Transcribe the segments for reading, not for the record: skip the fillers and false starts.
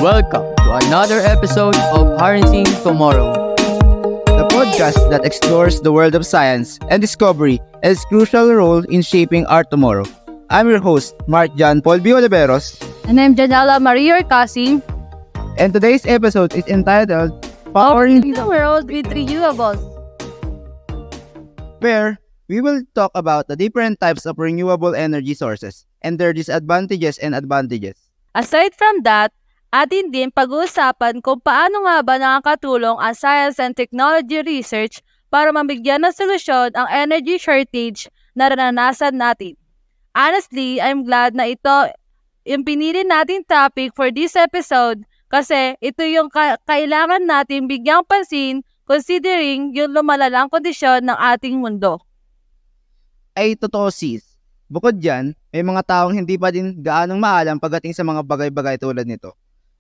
Welcome to another episode of Harnessing Tomorrow, the podcast that explores the world of science and discovery and its crucial role in shaping our tomorrow. I'm your host, Mark John Paul B. Oliveros. And I'm Janela Maria Orcasi. And today's episode is entitled Powering the World with Renewables, where we will talk about the different types of renewable energy sources and their disadvantages and advantages. Aside from that, atin din pag-uusapan kung paano nga ba nakakatulong ang science and technology research para mabigyan ng solusyon ang energy shortage na naranasan natin. Honestly, I'm glad na ito yung pinili natin topic for this episode kasi ito yung kailangan natin bigyang pansin considering yung lumalalang kondisyon ng ating mundo. Ay totoo sis. Bukod dyan, may mga taong hindi pa din gaanong maalam pagdating sa mga bagay-bagay tulad nito.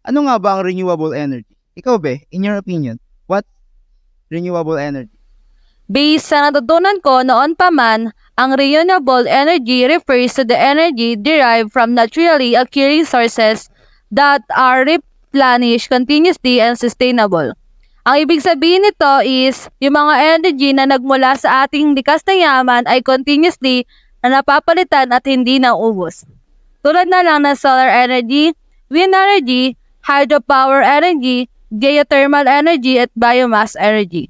Ano nga ba ang renewable energy? Ikaw be, in your opinion, what renewable energy? Based sa natutunan ko noon pa man, ang renewable energy refers to the energy derived from naturally occurring sources that are replenished continuously and sustainable. Ang ibig sabihin nito is, yung mga energy na nagmula sa ating likas na yaman ay continuously na napapalitan at hindi naubos. Tulad na lang ng solar energy, wind energy, hydropower energy, geothermal energy, at biomass energy.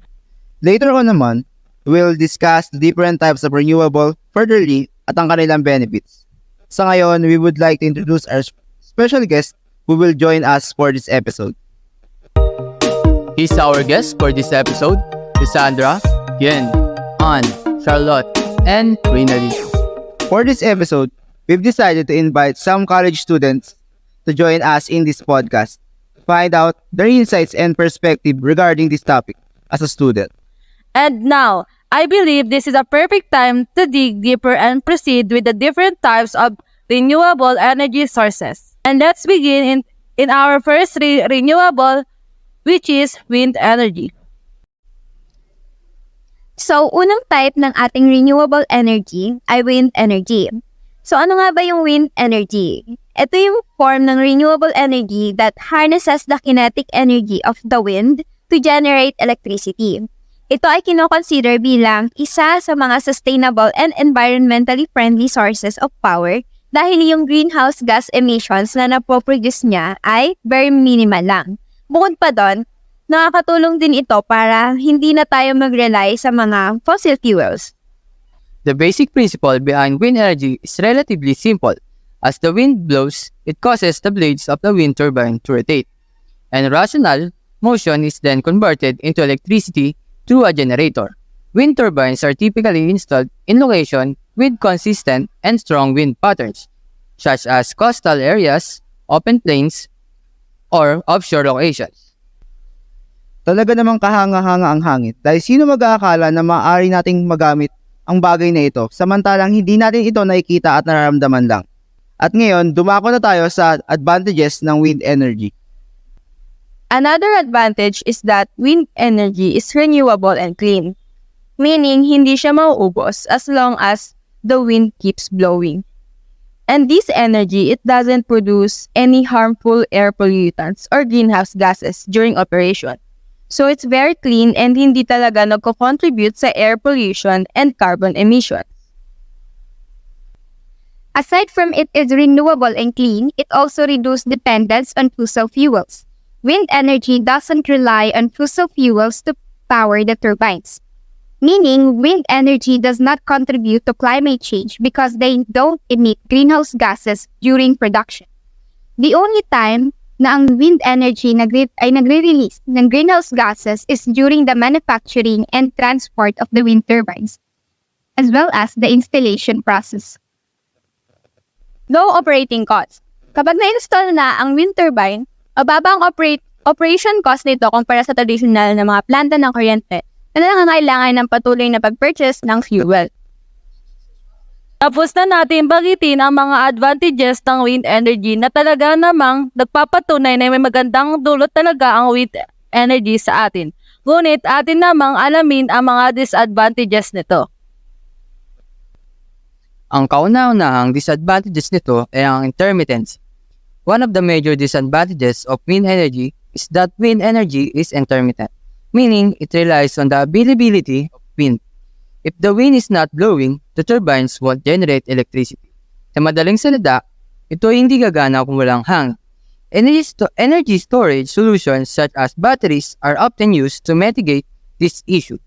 Later on naman, we'll discuss the different types of renewable furtherly at ang kanilang benefits. Sa ngayon, we would like to introduce our special guest who will join us for this episode. He's our guest for this episode, Cassandra, Yen, Ann, Charlotte, and Rinaldi. For this episode, we've decided to invite some college students to join us in this podcast, find out their insights and perspective regarding this topic as a student. And now, I believe this is a perfect time to dig deeper and proceed with the different types of renewable energy sources. And let's begin in our first renewable, which is wind energy. So, unang type ng ating renewable energy ay wind energy. So, ano nga ba yung wind energy? Ito yung form ng renewable energy that harnesses the kinetic energy of the wind to generate electricity. Ito ay kinoconsider bilang isa sa mga sustainable and environmentally friendly sources of power dahil yung greenhouse gas emissions na napoproduce niya ay very minimal lang. Bukod pa doon, nakakatulong din ito para hindi na tayo mag-rely sa mga fossil fuels. The basic principle behind wind energy is relatively simple. As the wind blows, it causes the blades of the wind turbine to rotate, and rotational motion is then converted into electricity through a generator. Wind turbines are typically installed in locations with consistent and strong wind patterns, such as coastal areas, open plains, or offshore locations. Talaga namang kahanga-hanga ang hangin dahil sino mag-aakala na maaari nating magamit ang bagay na ito samantalang hindi natin ito nakikita at nararamdaman lang. At ngayon, dumako na tayo sa advantages ng wind energy. Another advantage is that wind energy is renewable and clean, meaning hindi siya mauubos as long as the wind keeps blowing. And this energy, it doesn't produce any harmful air pollutants or greenhouse gases during operation. So it's very clean and hindi talaga nagko-contribute sa air pollution and carbon emissions. Aside from it is renewable and clean, it also reduces dependence on fossil fuels. Wind energy doesn't rely on fossil fuels to power the turbines, meaning wind energy does not contribute to climate change because they don't emit greenhouse gases during production. The only time na ang wind energy ay nagre-release ng greenhouse gases is during the manufacturing and transport of the wind turbines, as well as the installation process. Low operating cost. Kapag na-install na ang wind turbine, mababa ang operation cost nito kumpara sa traditional na mga planta ng kuryente na nangangailangan ng patuloy na pag-purchase ng fuel. Tapos na natin bagitin ang mga advantages ng wind energy na talaga namang nagpapatunay na may magandang dulot talaga ang wind energy sa atin. Ngunit atin namang alamin ang mga disadvantages nito. Ang kauna-unahang disadvantages nito ay ang intermittency. One of the major disadvantages of wind energy is that wind energy is intermittent, meaning it relies on the availability of wind. If the wind is not blowing, the turbines won't generate electricity. Sa madaling salita, ito ay hindi gagana kung walang hangin. Energy storage solutions such as batteries are often used to mitigate this issue.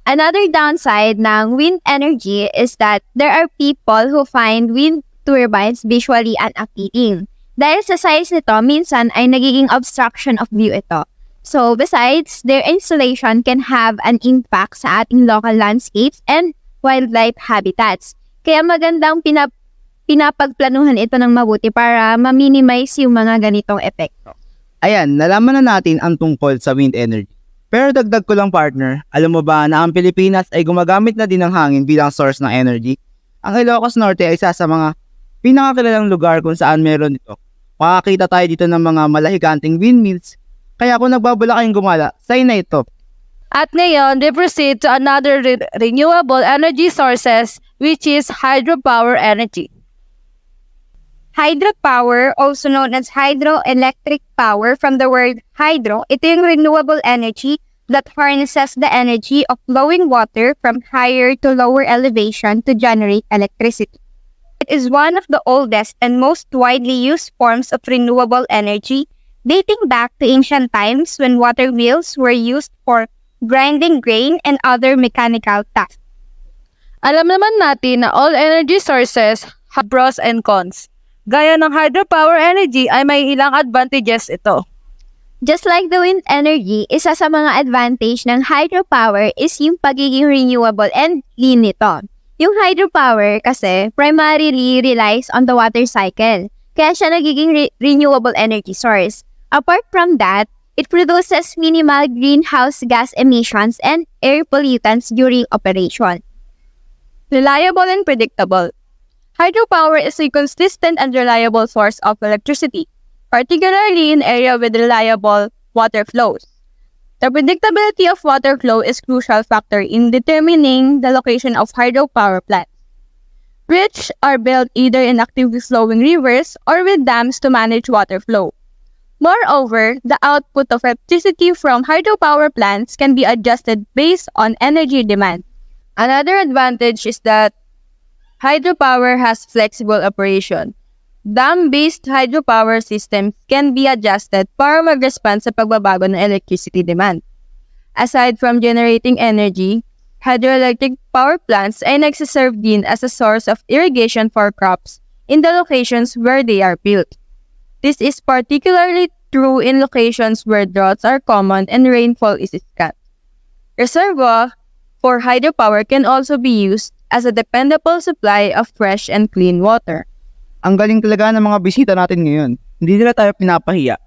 Another downside ng wind energy is that there are people who find wind turbines visually unappealing. Dahil sa size nito, minsan ay nagiging obstruction of view ito. So, besides, their installation can have an impact sa ating local landscapes and wildlife habitats. Kaya magandang pinapagplanuhan ito ng mabuti para ma-minimize yung mga ganitong epekto. Ayan, nalaman na natin ang tungkol sa wind energy. Pero dagdag ko lang partner, alam mo ba na ang Pilipinas ay gumagamit na din ng hangin bilang source ng energy? Ang Ilocos Norte ay isa sa mga pinakakilalang lugar kung saan meron ito. Makakita tayo dito ng mga malahiganting windmills. Kaya kung nagbabala kayong gumala, sign na ito. At ngayon, we proceed to another renewable energy sources, which is hydropower energy. Hydropower, also known as hydroelectric power from the word hydro, ito yung renewable energy that harnesses the energy of flowing water from higher to lower elevation to generate electricity. It is one of the oldest and most widely used forms of renewable energy, dating back to ancient times when water wheels were used for grinding grain and other mechanical tasks. Alam naman natin na all energy sources have pros and cons. Gaya ng hydropower energy ay may ilang advantages ito. Just like the wind energy, isa sa mga advantage ng hydropower is yung pagiging renewable and clean nito. Yung hydropower kasi primarily relies on the water cycle, kaya siya nagiging renewable energy source. Apart from that, it produces minimal greenhouse gas emissions and air pollutants during operation. Reliable and predictable. Hydropower is a consistent and reliable source of electricity, particularly in areas with reliable water flows. The predictability of water flow is a crucial factor in determining the location of hydropower plants, which are built either in actively flowing rivers or with dams to manage water flow. Moreover, the output of electricity from hydropower plants can be adjusted based on energy demand. Another advantage is that hydropower has flexible operation. Dam-based hydropower systems can be adjusted para mag-respond sa pagbabago ng electricity demand. Aside from generating energy, hydroelectric power plants ay nagsiserve din as a source of irrigation for crops in the locations where they are built. This is particularly true in locations where droughts are common and rainfall is scant. Reservoir for hydropower can also be used as a dependable supply of fresh and clean water. Ang galing talaga ng mga bisita natin ngayon. Hindi nila tayo pinapahiya.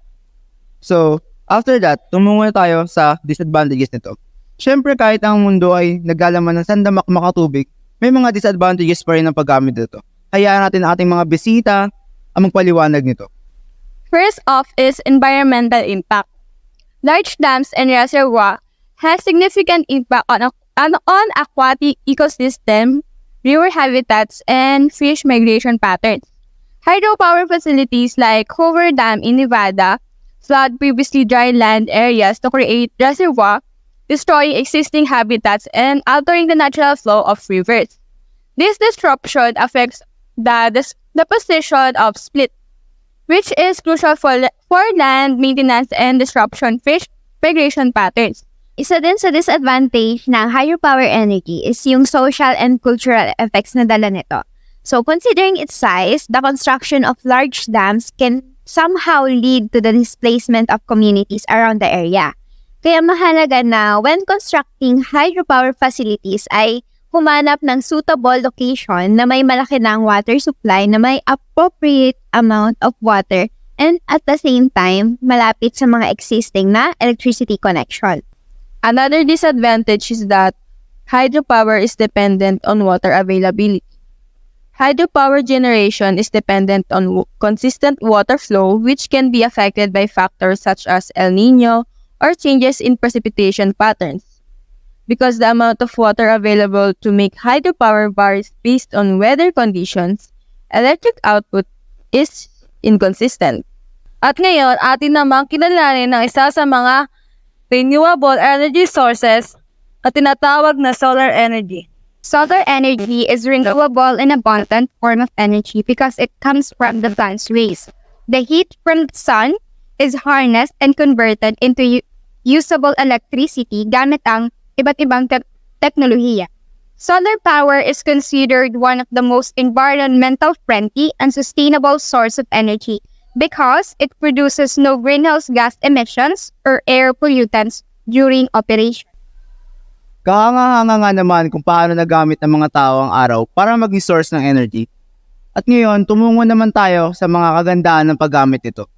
So, after that, tumungo na tayo sa disadvantages nito. Siyempre, kahit ang mundo ay naglalaman ng sandamak-mak tubig, may mga disadvantages pa rin ang paggamit nito. Hayaan natin ang ating mga bisita ang magpaliwanag nito. First off is environmental impact. Large dams and reservoirs have significant impact on aquatic ecosystem, river habitats, and fish migration patterns. Hydropower facilities like Hoover Dam in Nevada flood previously dry land areas to create reservoirs, destroying existing habitats and altering the natural flow of rivers. This disruption affects the deposition of split, which is crucial for land maintenance and disruption fish migration patterns. Isa din sa disadvantage ng hydropower energy is yung social and cultural effects na dala nito. So considering its size, the construction of large dams can somehow lead to the displacement of communities around the area. Kaya mahalaga na when constructing hydropower facilities ay humanap ng suitable location na may malaki ng water supply na may appropriate amount of water and at the same time malapit sa mga existing na electricity connection. Another disadvantage is that hydropower is dependent on water availability. Hydropower generation is dependent on consistent water flow, which can be affected by factors such as El Nino or changes in precipitation patterns. Because the amount of water available to make hydropower varies based on weather conditions, electric output is inconsistent. At ngayon, atin namang kilalanin ng isa sa mga renewable energy sources na tinatawag na solar energy. Solar energy is renewable and abundant form of energy because it comes from the sun's rays. The heat from the sun is harnessed and converted into usable electricity gamit ang iba't ibang teknolohiya. Solar power is considered one of the most environmental friendly and sustainable source of energy because it produces no greenhouse gas emissions or air pollutants during operation. Kahanga-hanga nga naman kung paano nagamit ng mga tao ang araw para maging source ng energy. At ngayon, tumungo naman tayo sa mga kagandahan ng paggamit ito.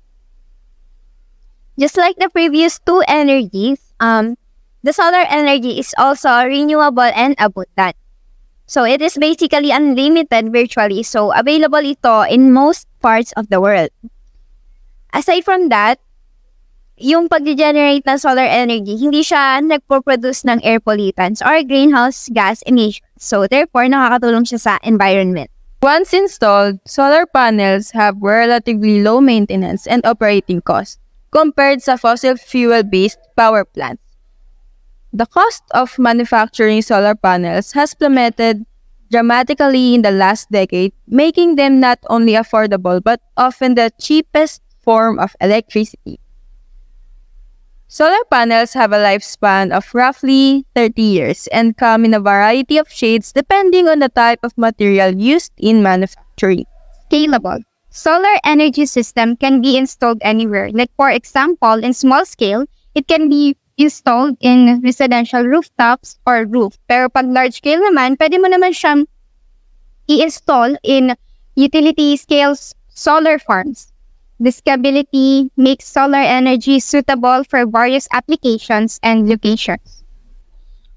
Just like the previous two energies, the solar energy is also renewable and abundant. So it is basically unlimited virtually, so available ito in most parts of the world. Aside from that, yung pag-generate ng solar energy, hindi siya nagpo-produce ng air pollutants or greenhouse gas emissions. So therefore, nakakatulong siya sa environment. Once installed, solar panels have relatively low maintenance and operating costs compared sa fossil fuel-based power plants. The cost of manufacturing solar panels has plummeted dramatically in the last decade, making them not only affordable but often the cheapest form of electricity. Solar panels have a lifespan of roughly 30 years and come in a variety of shades depending on the type of material used in manufacturing. Scalable. Solar energy system can be installed anywhere. Like for example, in small scale, it can be installed in residential rooftops or roof. Pero pag large scale naman, pwede mo naman siyang i-install in utility scale solar farms. This scalability makes solar energy suitable for various applications and locations.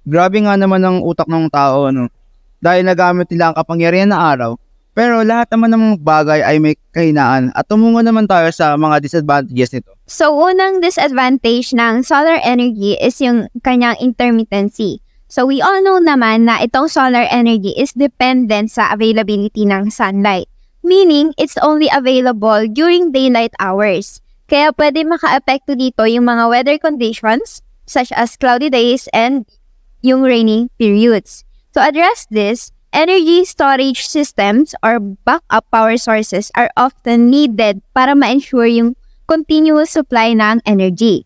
Grabe nga naman ang utak ng tao, ano? Dahil nagamit nila ang kapangyarihan ng araw, pero lahat naman ng bagay ay may kahinaan at tumungo naman tayo sa mga disadvantages nito. So, unang disadvantage ng solar energy is yung kanyang intermittency. So, we all know naman na itong solar energy is dependent sa availability ng sunlight. Meaning, it's only available during daylight hours. Kaya pwede maka-apekto dito yung mga weather conditions such as cloudy days and yung rainy periods. To address this, energy storage systems or backup power sources are often needed para ma-ensure yung continuous supply ng energy.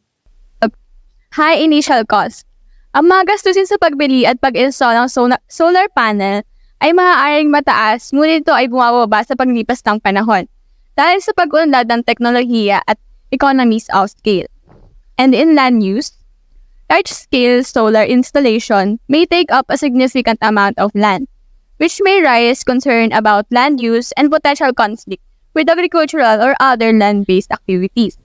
High initial cost. Ang mga gastusin sa pagbili at pag-install ng solar panel ay maaaring mataas, ngunit ito ay bumababa sa paglipas ng panahon dahil sa pag-unlad ng teknolohiya at economies of scale. And in land use, large-scale solar installation may take up a significant amount of land, which may raise concern about land use and potential conflict with agricultural or other land-based activities.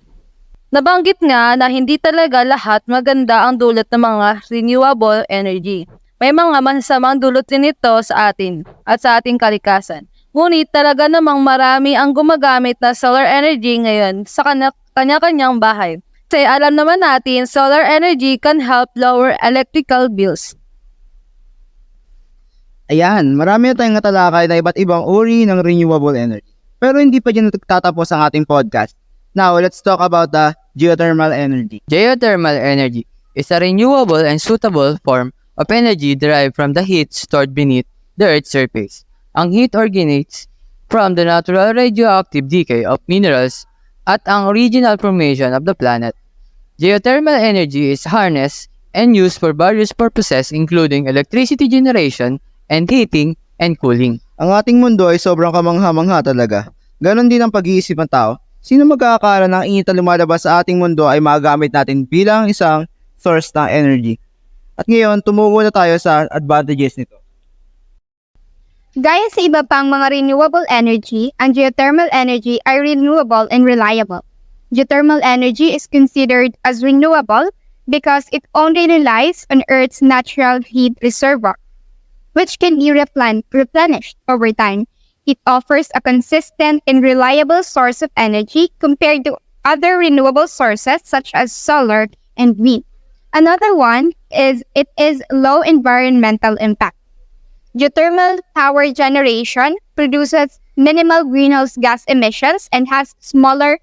Nabanggit nga na hindi talaga lahat maganda ang dulot ng mga renewable energy. May mga masasamang dulot din ito sa atin at sa ating kalikasan. Ngunit talaga namang marami ang gumagamit na solar energy ngayon sa kanya-kanyang bahay. Kasi alam naman natin, solar energy can help lower electrical bills. Ayan, marami na tayong natalakay na iba't ibang uri ng renewable energy. Pero hindi pa dyan nagtatapos ang ating podcast. Now, let's talk about the geothermal energy. Geothermal energy is a renewable and suitable form of energy derived from the heat stored beneath the Earth's surface. Ang heat originates from the natural radioactive decay of minerals at ang original formation of the planet. Geothermal energy is harnessed and used for various purposes including electricity generation and heating and cooling. Ang ating mundo ay sobrang kamangha-mangha talaga. Ganon din ang pag-iisip ng tao. Sino mag-aakala na ang init na lumalabas sa ating mundo ay magagamit natin bilang isang source ng energy? At ngayon, tumugo na tayo sa advantages nito. Gaya sa iba pang mga renewable energy, ang geothermal energy ay renewable and reliable. Geothermal energy is considered as renewable because it only relies on Earth's natural heat reservoir, which can be replenished over time. It offers a consistent and reliable source of energy compared to other renewable sources such as solar and wind. Another one is it is low environmental impact. Geothermal power generation produces minimal greenhouse gas emissions and has smaller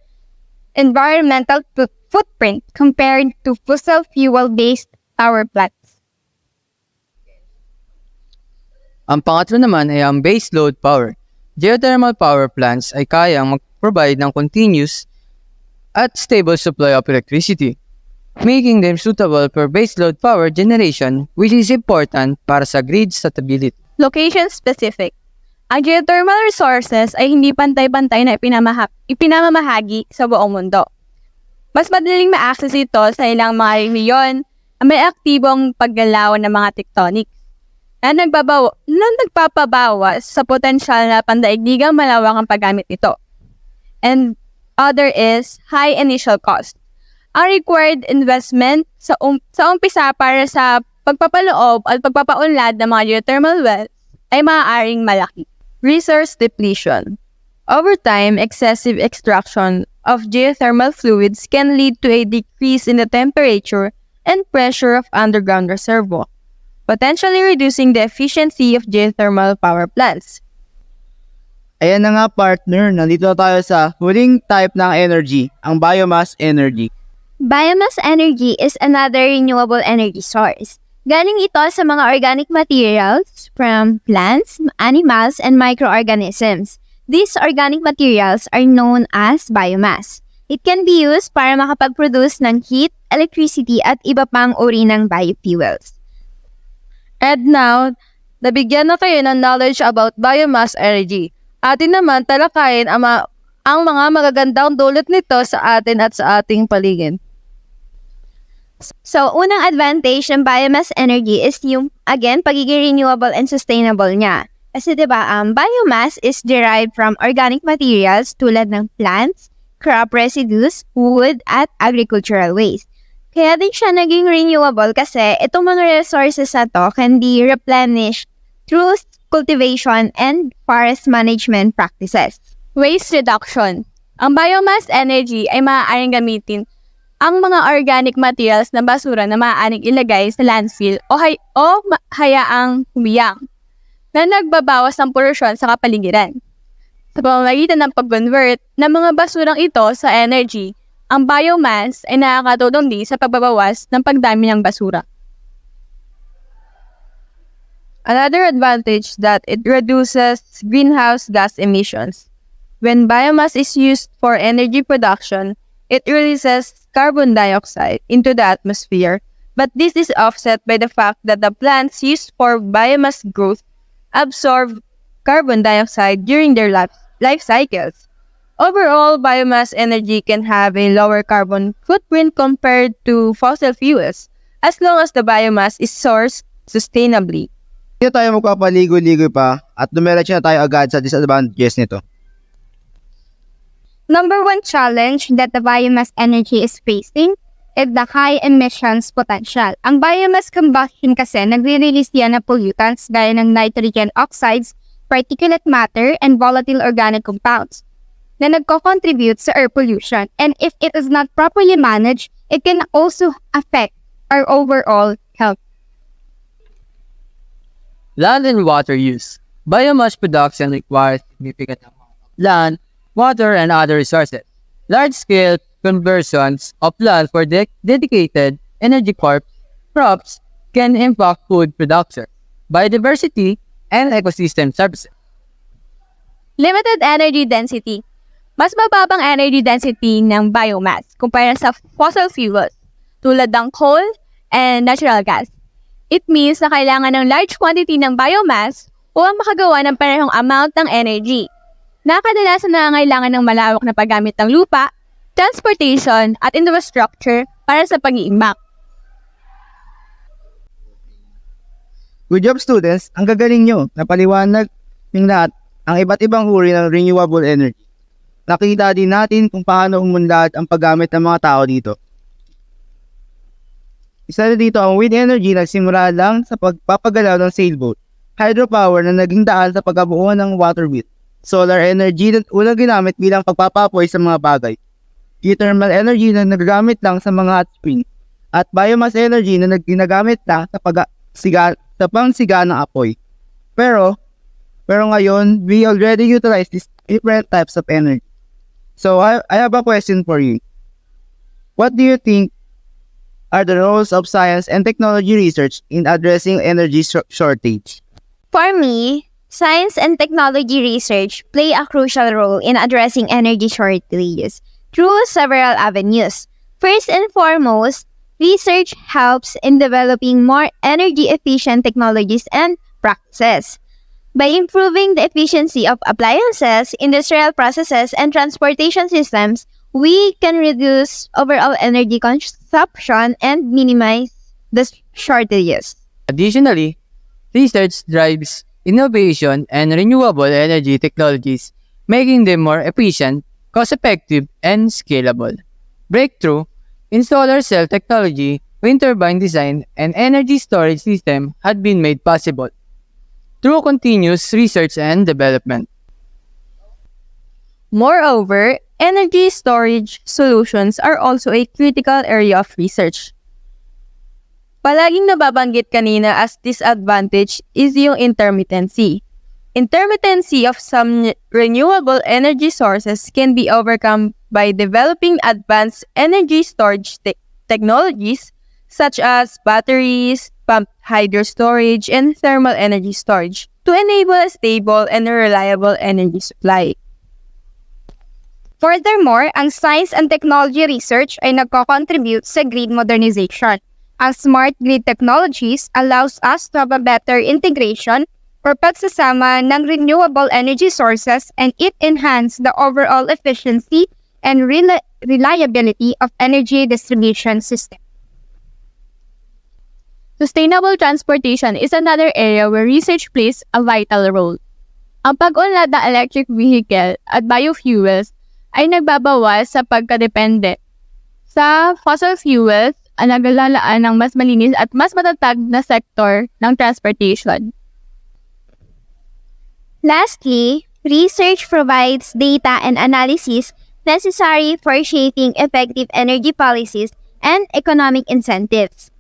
environmental footprint compared to fossil fuel-based power plants. Ang pangatlo naman ay ang base load power. Geothermal power plants ay kayang mag-provide ng continuous at stable supply of electricity, making them suitable for baseload power generation, which is important para sa grid stability. Location specific. Ang geothermal resources ay hindi pantay-pantay na ipinamamahagi sa buong mundo. Mas madaling ma-access ito sa ilang mga rehiyon na may aktibong paggalaw ng mga tectonics na nagpapabawas sa potensyal na pandaigdigang malawak ang paggamit nito. And other is high initial cost. Ang required investment sa umpisa para sa pagpapaloob at pagpapaunlad ng mga geothermal wells ay maaaring malaki. Resource depletion. Over time, excessive extraction of geothermal fluids can lead to a decrease in the temperature and pressure of underground reservoir, potentially reducing the efficiency of geothermal power plants. Ayan na nga partner, nandito na tayo sa huling type ng energy, ang biomass energy. Biomass energy is another renewable energy source. Galing ito sa mga organic materials from plants, animals, and microorganisms. These organic materials are known as biomass. It can be used para makapag-produce ng heat, electricity, at iba pang uri ng biofuels. And now, nabigyan na kayo ng knowledge about biomass energy. Atin naman talakayin ang mga magagandang dulot nito sa atin at sa ating paligid. So, unang advantage ng biomass energy is yung, again, pagiging renewable and sustainable niya. Kasi diba, biomass is derived from organic materials tulad ng plants, crop residues, wood, at agricultural waste. Kaya din siya naging renewable kasi itong mga resources na to can be replenished through cultivation and forest management practices. Waste reduction. Ang biomass energy ay maaaring gamitin ang mga organic materials na basura na maaaring ilagay sa landfill o hayaang humiyang na nagbabawas ng polusyon sa kapaligiran. Sa pamamagitan ng pag-convert ng mga basurang ito sa energy, ang biomass ay nakakatulong din sa pagbabawas ng pagdami ng basura. Another advantage that it reduces greenhouse gas emissions. When biomass is used for energy production, it releases carbon dioxide into the atmosphere, but this is offset by the fact that the plants used for biomass growth absorb carbon dioxide during their life cycles. Overall, biomass energy can have a lower carbon footprint compared to fossil fuels, as long as the biomass is sourced sustainably. Hindi tayo magpapaligoy-ligoy pa at dumiretso na tayo agad sa disadvantages nito. Number one challenge that the biomass energy is facing is the high emissions potential. Ang biomass combustion kasi nagre-release yan na pollutants gaya ng nitrogen oxides, particulate matter, and volatile organic compounds na nagko-contribute sa air pollution. And if it is not properly managed, it can also affect our overall health. Land and water use. Biomass production requires significant amount of land, water, and other resources. Large-scale conversions of land for dedicated energy crops can impact food production, biodiversity, and ecosystem services. Limited energy density. Mas mababang energy density ng biomass kumpara sa fossil fuels tulad ng coal and natural gas. It means na kailangan ng large quantity ng biomass upang makagawa ng parehong amount ng energy. Nakadalasan na kailangan ng malawak na paggamit ng lupa, transportation, at infrastructure para sa pag-iimbak. Good job students, ang gagaling nyo. Napaliwanag ng lahat ang iba't ibang uri ng renewable energy. Nakita din natin kung paano umunlad ang paggamit ng mga tao dito. Isa na dito ang wind energy na nagsimula lang sa pagpapagalaw ng sailboat, hydropower na naging daan sa pagkabuo ng water wheel, solar energy na unang ginamit bilang pagpapapoy sa mga bagay, geothermal energy na nagagamit lang sa mga hot spring, at biomass energy na ginagamit lang sa pangsiga ng apoy. Pero, Pero ngayon, we already utilize these different types of energy. So I have a question for you. What do you think are the roles of science and technology research in addressing energy shortage? For me, science and technology research play a crucial role in addressing energy shortages through several avenues. First and foremost, research helps in developing more energy-efficient technologies and practices. By improving the efficiency of appliances, industrial processes, and transportation systems, we can reduce overall energy consumption and minimize the shortages. Additionally, research drives innovation and renewable energy technologies, making them more efficient, cost-effective, and scalable. Breakthrough in solar cell technology, wind turbine design, and energy storage system had been made possible through continuous research and development. Moreover, energy storage solutions are also a critical area of research. Palaging nababanggit kanina as disadvantage is yung intermittency. Intermittency of some renewable energy sources can be overcome by developing advanced energy storage technologies such as batteries, pumped hydro storage, and thermal energy storage to enable a stable and reliable energy supply. Furthermore, ang science and technology research ay nagko-contribute sa grid modernization. Ang smart grid technologies allows us to have a better integration or pagsasama ng renewable energy sources, and it enhance the overall efficiency and reliability of energy distribution system. Sustainable transportation is another area where research plays a vital role. Ang pag-unlad ng electric vehicle at biofuels ay nagbabawas sa pagkadepende sa fossil fuels at naglalaan ng mas malinis at mas matatag na sektor ng transportation. Lastly, research provides data and analysis necessary for shaping effective energy policies and economic incentives.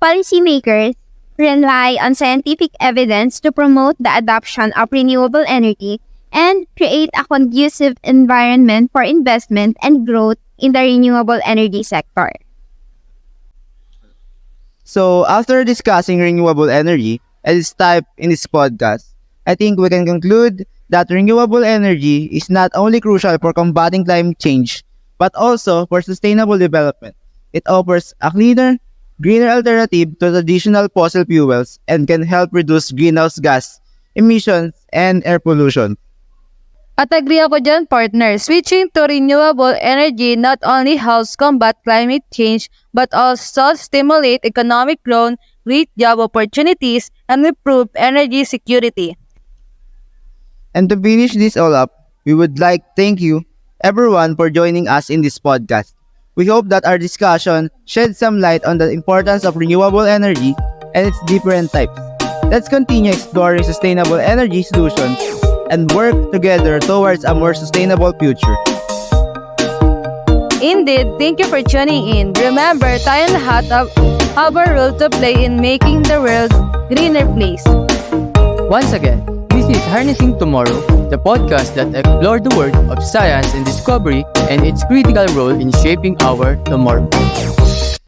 Policymakers rely on scientific evidence to promote the adoption of renewable energy and create a conducive environment for investment and growth in the renewable energy sector. So, after discussing renewable energy and its type in this podcast, I think we can conclude that renewable energy is not only crucial for combating climate change, but also for sustainable development. It offers a cleaner, greener alternative to traditional fossil fuels and can help reduce greenhouse gas emissions and air pollution. At agree ako dyan, partner. Switching to renewable energy not only helps combat climate change but also stimulate economic growth, create job opportunities, and improve energy security. And to finish this all up, we would like to thank you, everyone, for joining us in this podcast. We hope that our discussion shed some light on the importance of renewable energy and its different types. Let's continue exploring sustainable energy solutions and work together towards a more sustainable future. Indeed, thank you for tuning in. Remember, tayong lahat have a role to play in making the world greener place. Once again, this is Harnessing Tomorrow, the podcast that explores the world of science and discovery and its critical role in shaping our tomorrow.